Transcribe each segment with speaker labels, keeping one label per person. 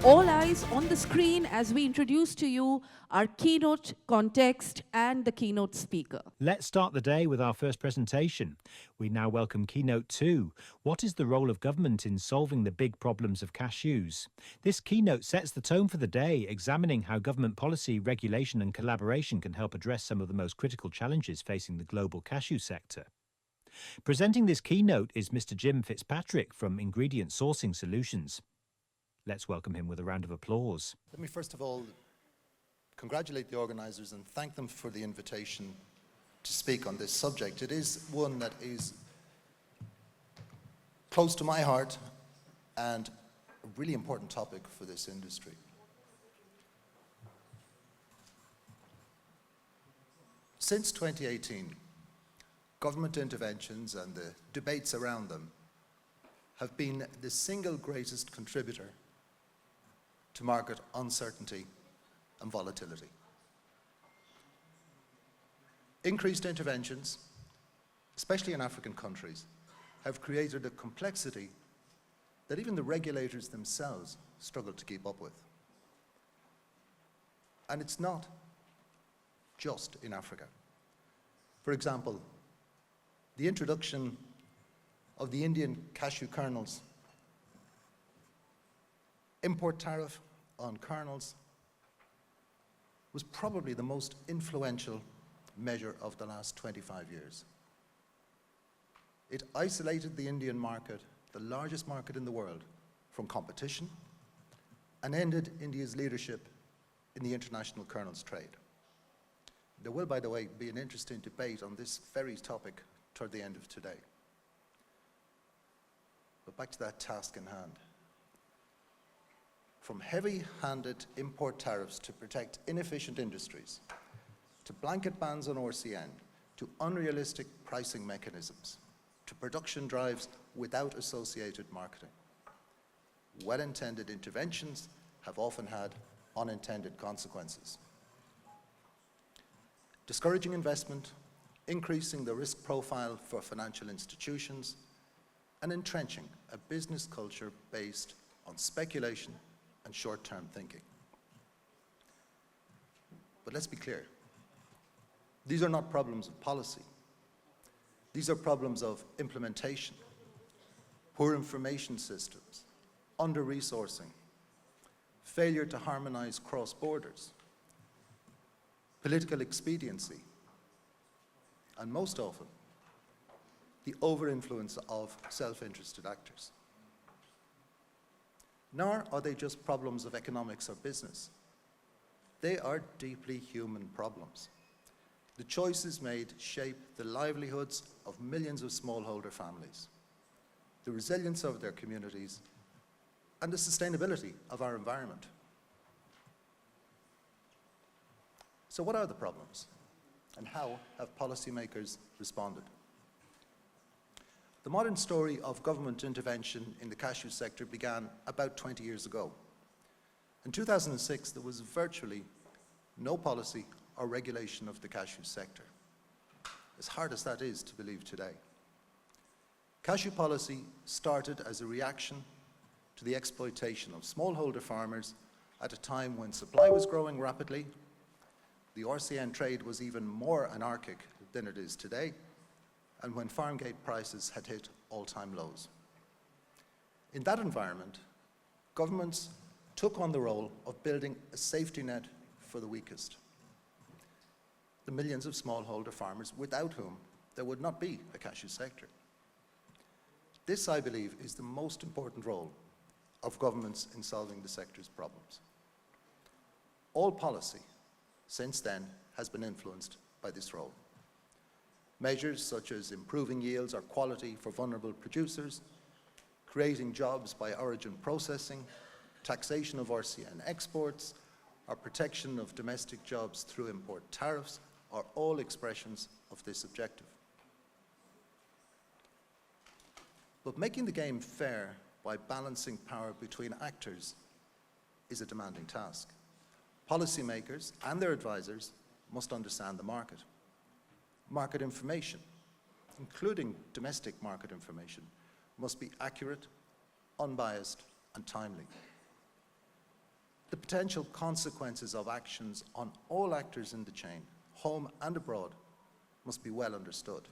Speaker 1: All eyes on the screen as we introduce to you our keynote context and the keynote speaker.
Speaker 2: Let's start the day with our first presentation. We now welcome Keynote-2. What is the role of government in solving the big problems of cashews? This keynote sets the tone for the day, examining how government policy, regulation and collaboration can help address some of the most critical challenges facing the global cashew sector. Presenting this keynote is Mr. Jim Fitzpatrick from Ingredient Sourcing Solutions. Let's welcome him with a round of applause.
Speaker 3: Let me first of all congratulate the organisers and thank them for the invitation to speak on this subject. It is one that is close to my heart and a really important topic for this industry. Since 2018, government interventions and the debates around them have been the single greatest contributor to market uncertainty and volatility. Increased interventions, especially in African countries, have created a complexity that even the regulators themselves struggle to keep up with. And it's not just in Africa. For example, the introduction of the Indian cashew kernels, import tariff on kernels, was probably the most influential measure of the last 25 years. It isolated the Indian market, the largest market in the world, from competition and ended India's leadership in the international kernels trade. There will, by the way, be an interesting debate on this very topic toward the end of today. But back to that task in hand. From heavy-handed import tariffs to protect inefficient industries, to blanket bans on RCN, to unrealistic pricing mechanisms, to production drives without associated marketing. Well-intended interventions have often had unintended consequences. Discouraging investment, increasing the risk profile for financial institutions, and entrenching a business culture based on speculation and short-term thinking. But let's be clear, these are not problems of policy. These are problems of implementation, poor information systems, under-resourcing, failure to harmonize cross borders, political expediency, and most often, the over-influence of self-interested actors. Nor are they just problems of economics or business. They are deeply human problems. The choices made shape the livelihoods of millions of smallholder families, the resilience of their communities, and the sustainability of our environment. So what are the problems, and how have policymakers responded? The modern story of government intervention in the cashew sector began about 20 years ago. In 2006, there was virtually no policy or regulation of the cashew sector, as hard as that is to believe today. Cashew policy started as a reaction to the exploitation of smallholder farmers at a time when supply was growing rapidly, the RCN trade was even more anarchic than it is today, and when farm gate prices had hit all-time lows. In that environment, governments took on the role of building a safety net for the weakest, the millions of smallholder farmers without whom there would not be a cashew sector. This, I believe, is the most important role of governments in solving the sector's problems. All policy since then has been influenced by this role. Measures such as improving yields or quality for vulnerable producers, creating jobs by origin processing, taxation of RCN exports, or protection of domestic jobs through import tariffs are all expressions of this objective. But making the game fair by balancing power between actors is a demanding task. Policymakers and their advisors must understand the market. Market information, including domestic market information, must be accurate, unbiased, and timely. The potential consequences of actions on all actors in the chain, home and abroad, must be well understood.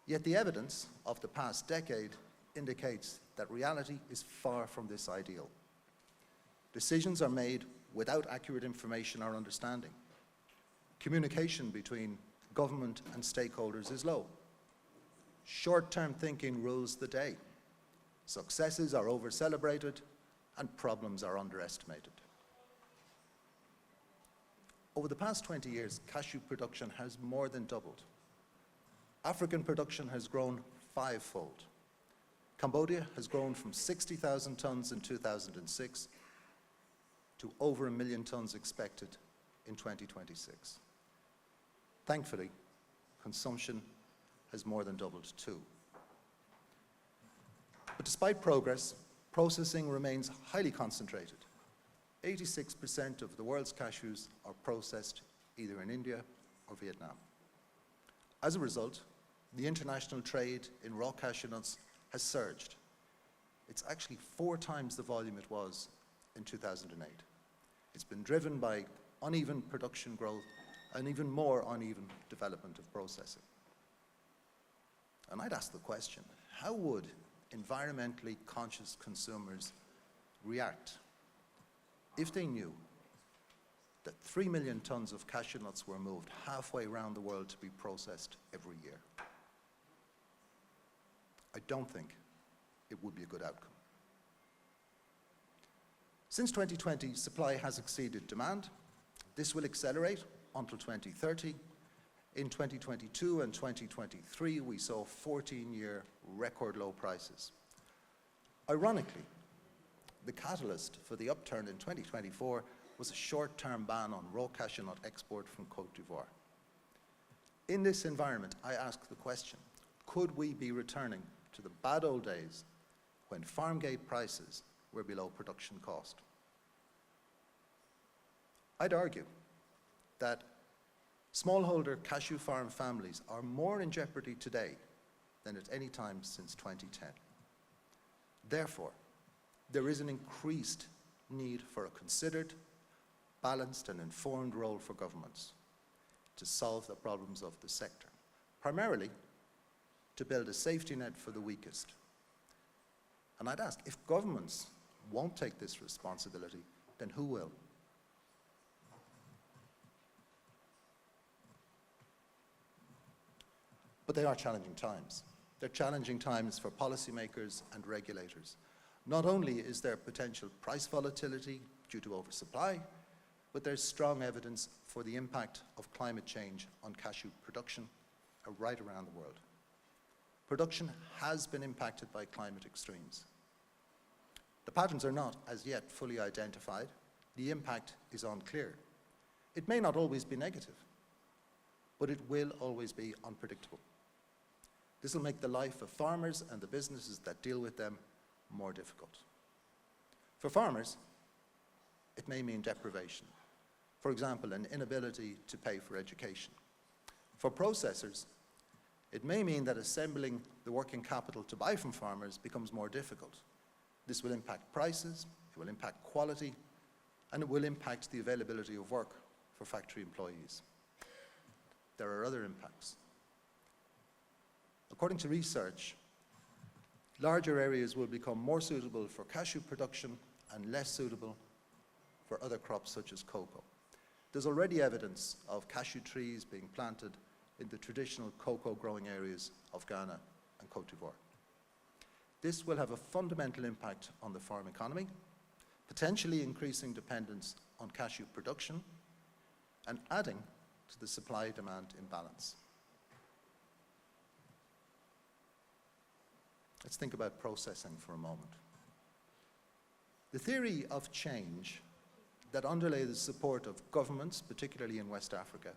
Speaker 3: Yet the evidence of the past decade indicates that reality is far from this ideal. Decisions are made without accurate information or understanding. Communication between government and stakeholders is low. Short-term thinking rules the day. Successes are over-celebrated and problems are underestimated. Over the past 20 years, cashew production has more than doubled. African production has grown fivefold. Cambodia has grown from 60,000 tons in 2006 to over 1 million tons expected in 2026. Thankfully, consumption has more than doubled too. But despite progress, processing remains highly concentrated. 86% of the world's cashews are processed either in India or Vietnam. As a result, the international trade in raw cashew nuts has surged. It's actually 4 times the volume it was in 2008. It's been driven by uneven production growth and even more uneven development of processing. And I'd ask the question, how would environmentally conscious consumers react if they knew that 3 million tons of cashew nuts were moved halfway around the world to be processed every year? I don't think it would be a good outcome. Since 2020, supply has exceeded demand. This will accelerate until 2030. In 2022 and 2023, we saw 14-year record low prices. Ironically, the catalyst for the upturn in 2024 was a short-term ban on raw cashew nut export from Côte d'Ivoire. In this environment, I ask the question, could we be returning to the bad old days when farm gate prices were below production cost? I'd argue that smallholder cashew farm families are more in jeopardy today than at any time since 2010. Therefore, there is an increased need for a considered, balanced and informed role for governments to solve the problems of the sector, primarily to build a safety net for the weakest. And I'd ask, if governments won't take this responsibility, then who will? But they are challenging times. They're challenging times for policymakers and regulators. Not only is there potential price volatility due to oversupply, but there's strong evidence for the impact of climate change on cashew production right around the world. Production has been impacted by climate extremes. The patterns are not, as yet, fully identified. The impact is unclear. It may not always be negative, but it will always be unpredictable. This will make the life of farmers and the businesses that deal with them more difficult. For farmers, it may mean deprivation. For example, an inability to pay for education. For processors, it may mean that assembling the working capital to buy from farmers becomes more difficult. This will impact prices, it will impact quality, and it will impact the availability of work for factory employees. There are other impacts. According to research, larger areas will become more suitable for cashew production and less suitable for other crops such as cocoa. There's already evidence of cashew trees being planted in the traditional cocoa growing areas of Ghana and Côte d'Ivoire. This will have a fundamental impact on the farm economy, potentially increasing dependence on cashew production and adding to the supply-demand imbalance. Let's think about processing for a moment. The theory of change that underlay the support of governments, particularly in West Africa,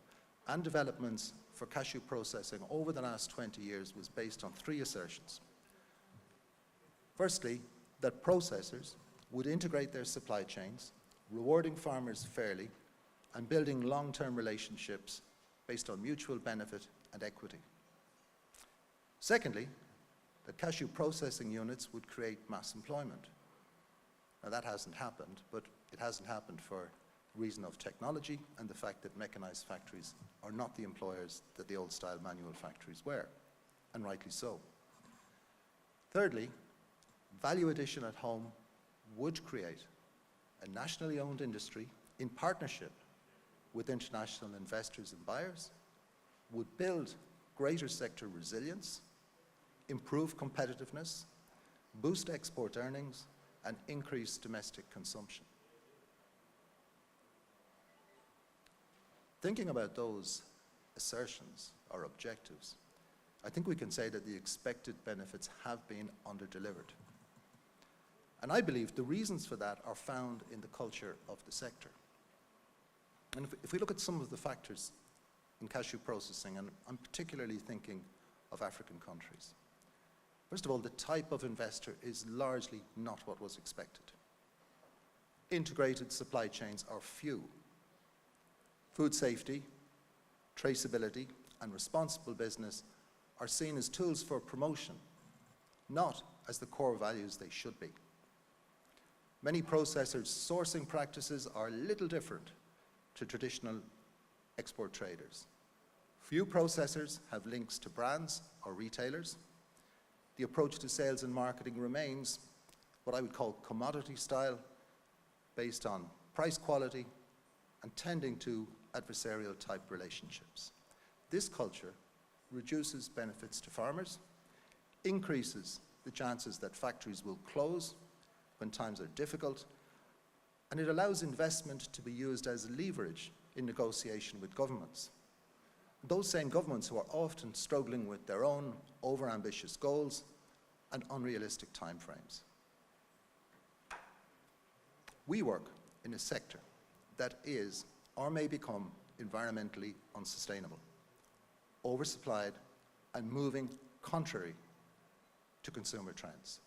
Speaker 3: and developments for cashew processing over the last 20 years was based on 3 assertions. Firstly, that processors would integrate their supply chains, rewarding farmers fairly, and building long-term relationships based on mutual benefit and equity. Secondly, that cashew processing units would create mass employment. Now that hasn't happened, but it hasn't happened for reason of technology and the fact that mechanized factories are not the employers that the old-style manual factories were, and rightly so. Thirdly, value addition at home would create a nationally owned industry in partnership with international investors and buyers, would build greater sector resilience, improve competitiveness, boost export earnings, and increase domestic consumption. Thinking about those assertions or objectives, I think we can say that the expected benefits have been under-delivered. And I believe the reasons for that are found in the culture of the sector. And if we look at some of the factors in cashew processing, and I'm particularly thinking of African countries. First of all, the type of investor is largely not what was expected. Integrated supply chains are few. Food safety, traceability, and responsible business are seen as tools for promotion, not as the core values they should be. Many processors' sourcing practices are little different to traditional export traders. Few processors have links to brands or retailers. The approach to sales and marketing remains what I would call commodity style, based on price quality and tending to adversarial type relationships. This culture reduces benefits to farmers, increases the chances that factories will close when times are difficult, and it allows investment to be used as leverage in negotiation with governments. Those same governments who are often struggling with their own overambitious goals and unrealistic timeframes. We work in a sector that is or may become environmentally unsustainable, oversupplied, and moving contrary to consumer trends.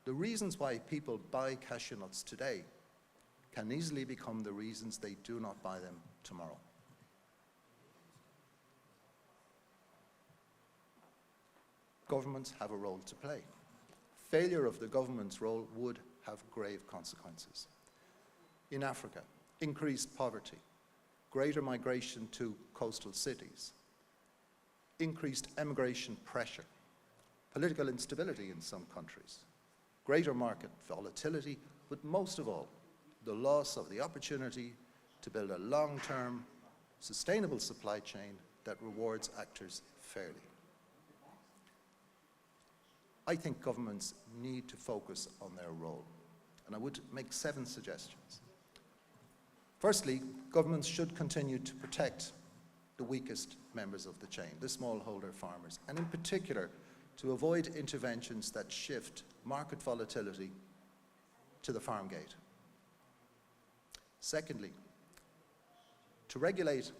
Speaker 3: The reasons why people buy cashew nuts today can easily become the reasons they do not buy them tomorrow. Governments have a role to play. Failure of the government's role would have grave consequences. In Africa, increased poverty, greater migration to coastal cities, increased emigration pressure, political instability in some countries, greater market volatility, but most of all, the loss of the opportunity to build a long-term, sustainable supply chain that rewards actors fairly. I think governments need to focus on their role, and I would make 7 suggestions. Firstly, governments should continue to protect the weakest members of the chain, the smallholder farmers, and in particular, to avoid interventions that shift market volatility to the farm gate. Secondly, to regulate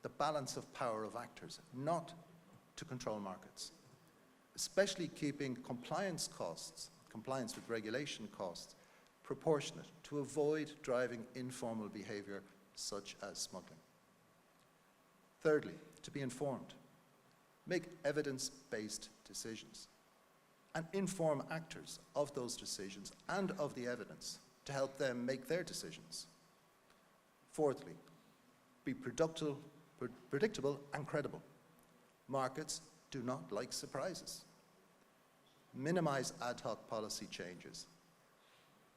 Speaker 3: the balance of power of actors, not to control markets, especially keeping compliance with regulation costs, proportionate to avoid driving informal behavior such as smuggling. Thirdly, to be informed. Make evidence-based decisions and inform actors of those decisions and of the evidence to help them make their decisions. Fourthly, be predictable and credible. Markets do not like surprises. Minimize ad hoc policy changes.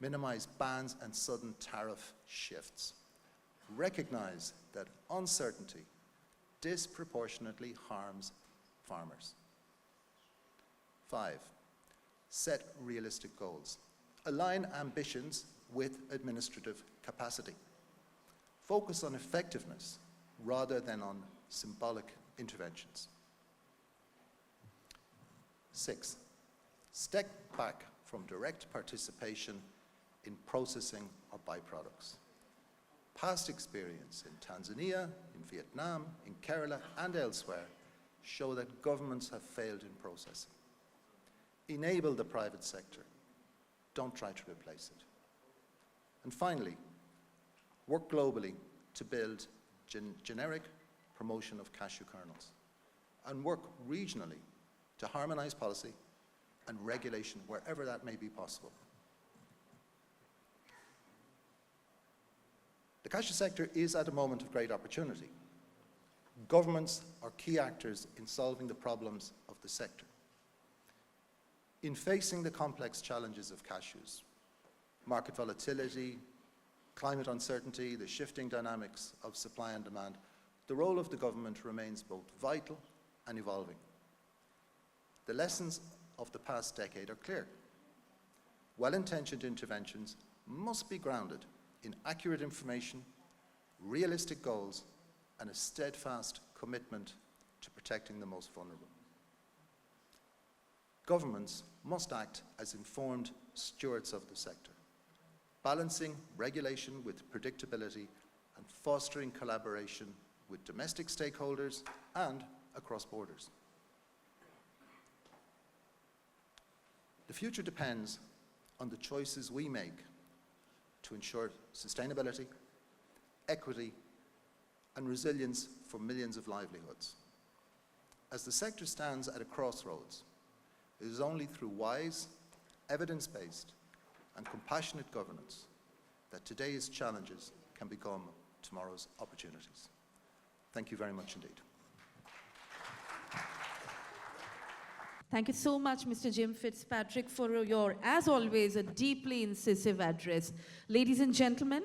Speaker 3: Minimize bans and sudden tariff shifts. Recognize that uncertainty disproportionately harms farmers. 5, set realistic goals. Align ambitions with administrative capacity. Focus on effectiveness rather than on symbolic interventions. 6, step back from direct participation in processing or byproducts. Past experience in Tanzania, in Vietnam, in Kerala, and elsewhere show that governments have failed in processing. Enable the private sector. Don't try to replace it. And finally, work globally to build generic promotion of cashew kernels, and work regionally to harmonize policy and regulation wherever that may be possible. The cashew sector is at a moment of great opportunity. Governments are key actors in solving the problems of the sector. In facing the complex challenges of cashews, market volatility, climate uncertainty, the shifting dynamics of supply and demand, the role of the government remains both vital and evolving. The lessons of the past decade are clear. Well-intentioned interventions must be grounded in accurate information, realistic goals, and a steadfast commitment to protecting the most vulnerable. Governments must act as informed stewards of the sector, balancing regulation with predictability and fostering collaboration with domestic stakeholders and across borders. The future depends on the choices we make to ensure sustainability, equity, and resilience for millions of livelihoods. As the sector stands at a crossroads, it is only through wise, evidence-based, and compassionate governance that today's challenges can become tomorrow's opportunities. Thank you very much indeed.
Speaker 1: Thank you so much, Mr. Jim Fitzpatrick, for your, as always, a deeply incisive address. Ladies and gentlemen,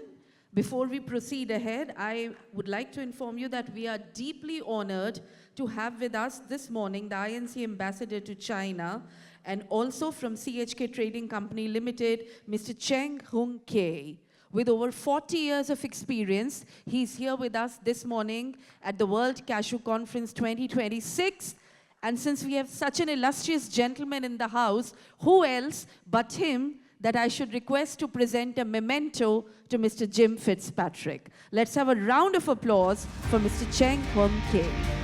Speaker 1: before we proceed ahead, I would like to inform you that we are deeply honored to have with us this morning the INC Ambassador to China, and also from CHK Trading Company Limited, Mr. Cheng Hung Kei. With over 40 years of experience, he's here with us this morning at the World Cashew Conference 2026. And since we have such an illustrious gentleman in the house, who else but him that I should request to present a memento to Mr. Jim Fitzpatrick. Let's have a round of applause for Mr. Cheng Hung Kei.